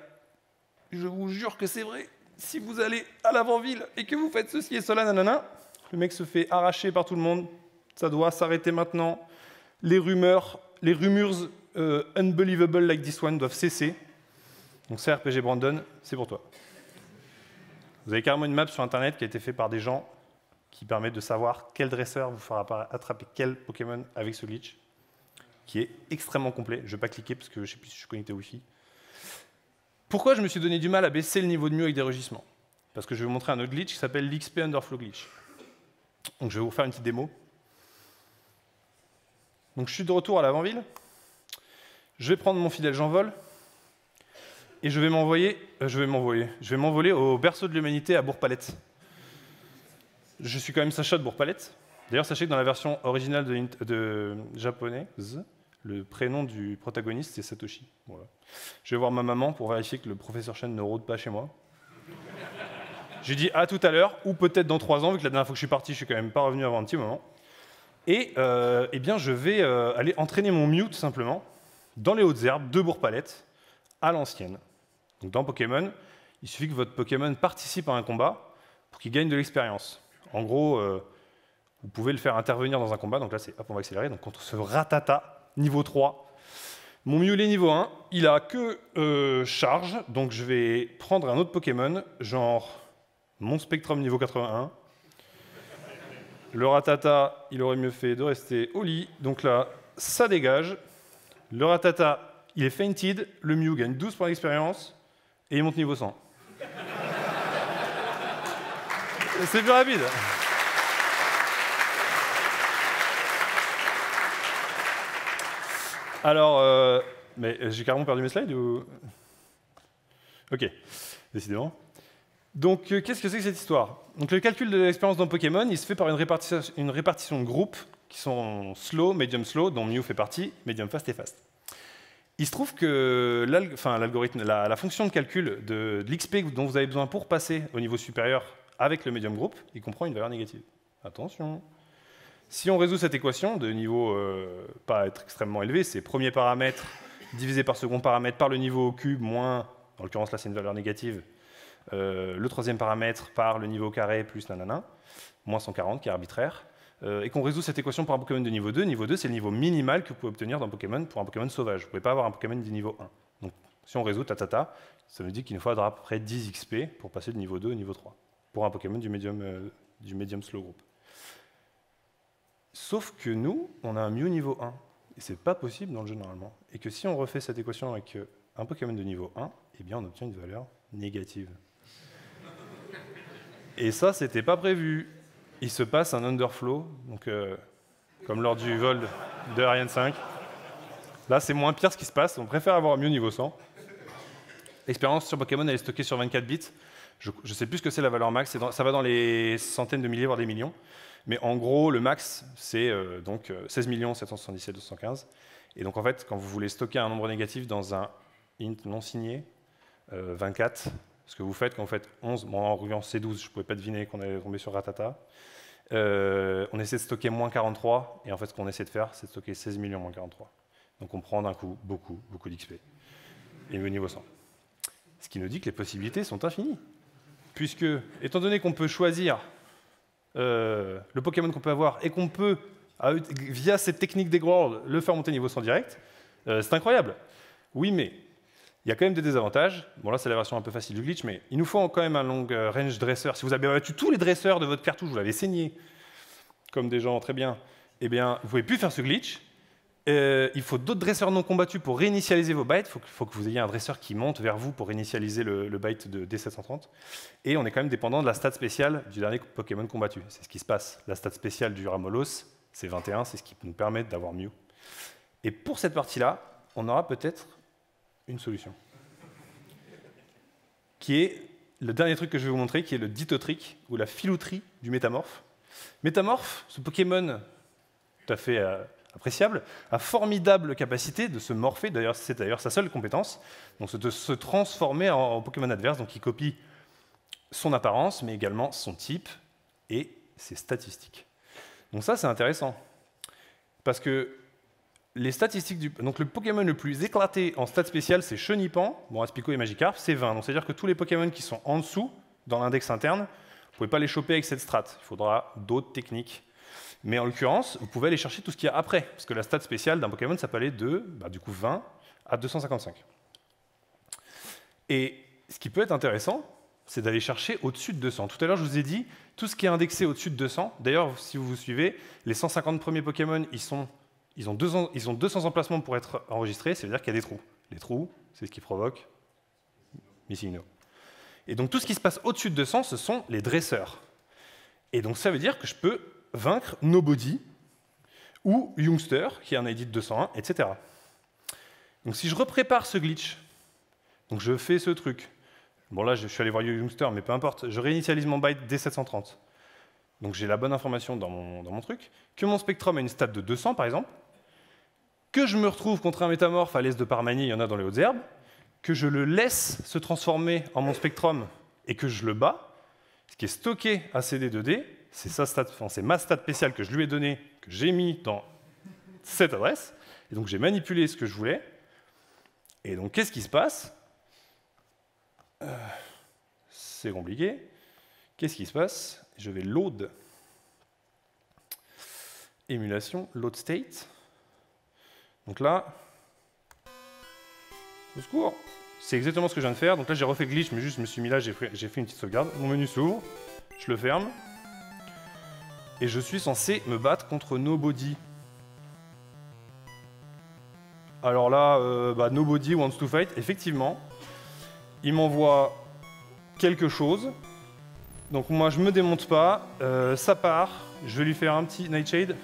je vous jure que c'est vrai, si vous allez à l'avant-ville et que vous faites ceci et cela, nanana, le mec se fait arracher par tout le monde, ça doit s'arrêter maintenant, les rumeurs unbelievable like this one doivent cesser. Donc ça, RPG Brandon, c'est pour toi. Vous avez carrément une map sur internet qui a été faite par des gens qui permet de savoir quel dresseur vous fera attraper quel Pokémon avec ce glitch, qui est extrêmement complet. Je ne vais pas cliquer parce que je ne sais plus si je suis connecté au Wi-Fi. Pourquoi je me suis donné du mal à baisser le niveau de Mew avec des rugissements? Parce que je vais vous montrer un autre glitch qui s'appelle l'XP Underflow Glitch. Donc je vais vous faire une petite démo. Donc je suis de retour à l'avant-ville. Je vais prendre mon fidèle j'envole et je vais m'envoler au berceau de l'humanité à Bourg-Palette. Je suis quand même Sacha de Bourg-Palette. D'ailleurs, sachez que dans la version originale de japonaise, le prénom du protagoniste, c'est Satoshi. Voilà. Je vais voir ma maman pour vérifier que le professeur Chen ne rôde pas chez moi. J'ai dit à tout à l'heure, ou peut-être dans 3 ans, vu que la dernière fois que je suis parti, je suis quand même pas revenu avant un petit moment. Et eh bien, je vais aller entraîner mon Mew, tout simplement, dans les hautes herbes de Bourg-Palette, à l'ancienne. Donc dans Pokémon, il suffit que votre Pokémon participe à un combat pour qu'il gagne de l'expérience. En gros, vous pouvez le faire intervenir dans un combat. Donc là, c'est hop, on va accélérer. Donc contre ce Rattata, niveau 3, mon Mew est niveau 1. Il a que charge. Donc je vais prendre un autre Pokémon, genre mon Spectrum niveau 81. Le Rattata, il aurait mieux fait de rester au lit. Donc là, ça dégage. Le Rattata, il est fainted. Le Mew gagne 12 points d'expérience. Et il monte niveau 100. C'est plus rapide. Alors, mais j'ai carrément perdu mes slides ou... Ok, décidément. Donc, qu'est-ce que c'est que cette histoire? Donc, le calcul de l'expérience dans Pokémon, il se fait par une répartition de groupes qui sont slow, medium slow, dont Mew fait partie, medium fast et fast. Il se trouve que l'algorithme, la fonction de calcul de l'XP dont vous avez besoin pour passer au niveau supérieur avec le medium group, il comprend une valeur négative. Attention. Si on résout cette équation de niveau pas être extrêmement élevé, c'est premier paramètre divisé par second paramètre par le niveau au cube moins, en l'occurrence là c'est une valeur négative, le troisième paramètre par le niveau au carré plus nanana, moins 140 qui est arbitraire, et qu'on résout cette équation pour un Pokémon de niveau 2. Niveau 2, c'est le niveau minimal que vous pouvez obtenir d'un Pokémon pour un Pokémon sauvage. Vous ne pouvez pas avoir un Pokémon du niveau 1. Donc si on résout ça nous dit qu'il nous faudra à peu près 10 XP pour passer de niveau 2 au niveau 3. Pour un Pokémon du medium slow group. Sauf que nous, on a un Mew niveau 1. Et c'est pas possible dans le jeu normalement. Et que si on refait cette équation avec un Pokémon de niveau 1, eh bien on obtient une valeur négative. Et ça, c'était pas prévu. Il se passe un underflow, donc comme lors du vol de Ariane 5. Là, c'est moins pire ce qui se passe. On préfère avoir un Mew niveau 100. L'expérience sur Pokémon, elle est stockée sur 24 bits. Je ne sais plus ce que c'est la valeur max, ça va dans les centaines de milliers, voire des millions. Mais en gros, le max, c'est donc 16 777 215. Et donc en fait, quand vous voulez stocker un nombre négatif dans un int non signé, 24, ce que vous faites quand vous faites 11, bon, en regardant C12, je ne pouvais pas deviner qu'on allait tomber sur Rattata. On essaie de stocker moins 43, et en fait, ce qu'on essaie de faire, c'est de stocker 16 millions moins 43. Donc on prend d'un coup beaucoup d'XP. Et au niveau 100. Ce qui nous dit que les possibilités sont infinies. puisque, étant donné qu'on peut choisir le Pokémon qu'on peut avoir et qu'on peut, via cette technique des Worlds, le faire monter niveau 100 direct, c'est incroyable. Oui, mais il y a quand même des désavantages. Bon, là, c'est la version un peu facile du glitch, mais il nous faut quand même un long range dresseur. Si vous avez battu tous les dresseurs de votre cartouche, vous l'avez saigné, comme des gens très bien, eh bien, vous ne pouvez plus faire ce glitch. Il faut d'autres dresseurs non combattus pour réinitialiser vos bytes. Il faut que vous ayez un dresseur qui monte vers vous pour réinitialiser le byte de D730. Et on est quand même dépendant de la stat spéciale du dernier Pokémon combattu. C'est ce qui se passe. La stat spéciale du Ramolos, c'est 21, c'est ce qui nous permet d'avoir Mew. Et pour cette partie-là, on aura peut-être une solution. Qui est le dernier truc que je vais vous montrer, qui est le Ditto-Trick, ou la filouterie du Métamorphe. Métamorphe, ce Pokémon tout à fait appréciable, a formidable capacité de se morpher, d'ailleurs c'est d'ailleurs sa seule compétence, donc de se transformer en Pokémon adverse, donc il copie son apparence, mais également son type et ses statistiques. Donc ça c'est intéressant, parce que les statistiques donc le Pokémon le plus éclaté en stats spéciales, c'est Chenipan, bon, Aspico et Magikarp, c'est 20, donc c'est-à-dire que tous les Pokémon qui sont en dessous, dans l'index interne, vous ne pouvez pas les choper avec cette strat, il faudra d'autres techniques. Mais en l'occurrence, vous pouvez aller chercher tout ce qu'il y a après, parce que la stat spéciale d'un Pokémon, ça peut aller de du coup 20 à 255. Et ce qui peut être intéressant, c'est d'aller chercher au-dessus de 200. Tout à l'heure, je vous ai dit, tout ce qui est indexé au-dessus de 200, d'ailleurs, si vous vous suivez, les 150 premiers Pokémon, ils ont 200 emplacements pour être enregistrés, ça veut dire qu'il y a des trous. Les trous, c'est ce qui provoque Missing No. Et donc tout ce qui se passe au-dessus de 200, ce sont les dresseurs. Et donc ça veut dire que je peux vaincre Nobody ou Youngster, qui a un ID de 201, etc. Donc si je reprépare ce glitch, donc je fais ce truc, bon là je suis allé voir Youngster, mais peu importe, je réinitialise mon byte D730, donc j'ai la bonne information dans mon truc, que mon Spectrum a une stat de 200 par exemple, que je me retrouve contre un métamorphe à l'aise de Parmanie, il y en a dans les hautes herbes, que je le laisse se transformer en mon Spectrum et que je le bats, ce qui est stocké à CD2D, c'est ma stat spéciale que je lui ai donnée, que j'ai mis dans cette adresse. Et donc j'ai manipulé ce que je voulais. Et donc qu'est-ce qui se passe? C'est compliqué. Qu'est-ce qui se passe? Je vais load. Émulation, load state. Donc là, au secours. C'est exactement ce que je viens de faire. Donc là j'ai refait le glitch, mais juste je me suis mis là, j'ai fait une petite sauvegarde. Mon menu s'ouvre, je le ferme. Et je suis censé me battre contre Nobody. Alors là, Nobody wants to fight, effectivement. Il m'envoie quelque chose. Donc moi, je me démonte pas. Ça part. Je vais lui faire un petit Nightshade.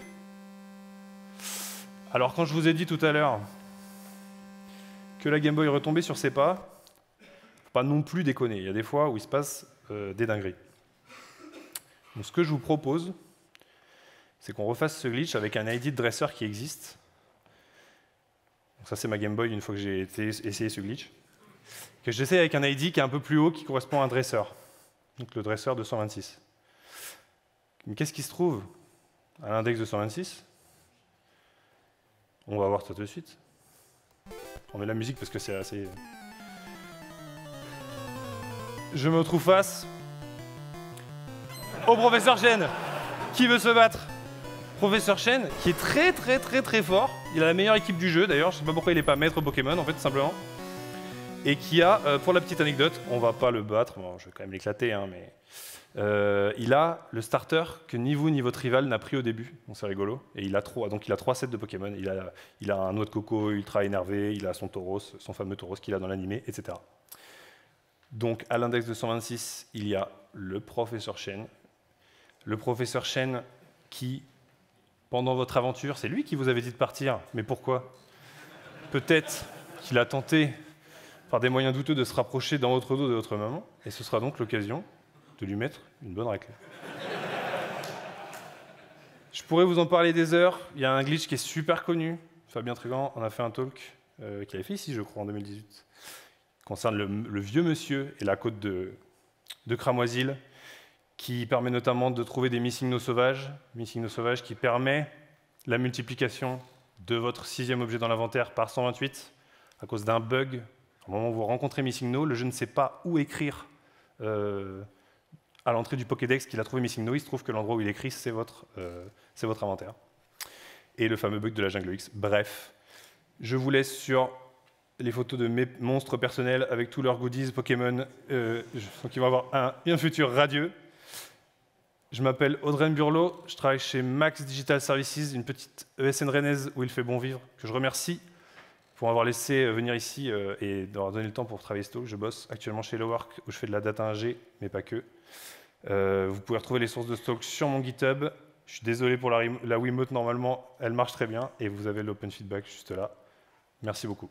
Alors quand je vous ai dit tout à l'heure que la Game Boy retombait sur ses pas, faut pas non plus déconner. Il y a des fois où il se passe des dingueries. Donc ce que je vous propose, c'est qu'on refasse ce glitch avec un ID de dresseur qui existe. Donc ça, c'est ma Game Boy une fois que j'ai essayé ce glitch. Que j'essaie avec un ID qui est un peu plus haut, qui correspond à un dresseur. Donc le dresseur 226. Mais qu'est-ce qui se trouve à l'index 226? On va voir ça tout de suite. On met la musique parce que c'est assez... Je me retrouve face au professeur Chen, qui veut se battre. Professeur Chen, qui est très fort. Il a la meilleure équipe du jeu, d'ailleurs. Je sais pas pourquoi il n'est pas maître Pokémon, en fait, tout simplement. Et qui a, pour la petite anecdote, on va pas le battre, bon, je vais quand même l'éclater, hein, mais il a le starter que ni vous ni votre rival n'a pris au début. Donc c'est rigolo. Et il a 3 sets de Pokémon. Il a un noix de coco ultra énervé, il a son Tauros, son fameux Tauros qu'il a dans l'animé, etc. Donc à l'index 226, il y a le professeur Chen. Le professeur Chen qui, pendant votre aventure, c'est lui qui vous avait dit de partir. Mais pourquoi? Peut-être qu'il a tenté, par des moyens douteux, de se rapprocher dans votre dos de votre maman. Et ce sera donc l'occasion de lui mettre une bonne raclée. Je pourrais vous en parler des heures. Il y a un glitch qui est super connu. Fabien Trégan en a fait un talk qu'il avait fait ici, je crois, en 2018. Il concerne le vieux monsieur et la côte de Cramoisil, qui permet notamment de trouver des Missing No sauvages. Missing No sauvages qui permet la multiplication de votre 6e objet dans l'inventaire par 128 à cause d'un bug. Au moment où vous rencontrez Missing No, le jeu ne sait pas où écrire à l'entrée du Pokédex qu'il a trouvé Missing No, il se trouve que l'endroit où il écrit, c'est votre inventaire. Et le fameux bug de la jungle X. Bref, je vous laisse sur les photos de mes monstres personnels avec tous leurs goodies Pokémon. Je sens qu'ils vont avoir un futur radieux. Je m'appelle Audrey Burlot, je travaille chez Max Digital Services, une petite ESN rennaise où il fait bon vivre, que je remercie pour m'avoir laissé venir ici et d'avoir donné le temps pour travailler ce talk. Je bosse actuellement chez HelloWork où je fais de la data ingé, mais pas que. Vous pouvez retrouver les sources de stock sur mon GitHub. Je suis désolé pour la Wiimote, normalement, elle marche très bien et vous avez l'open feedback juste là. Merci beaucoup.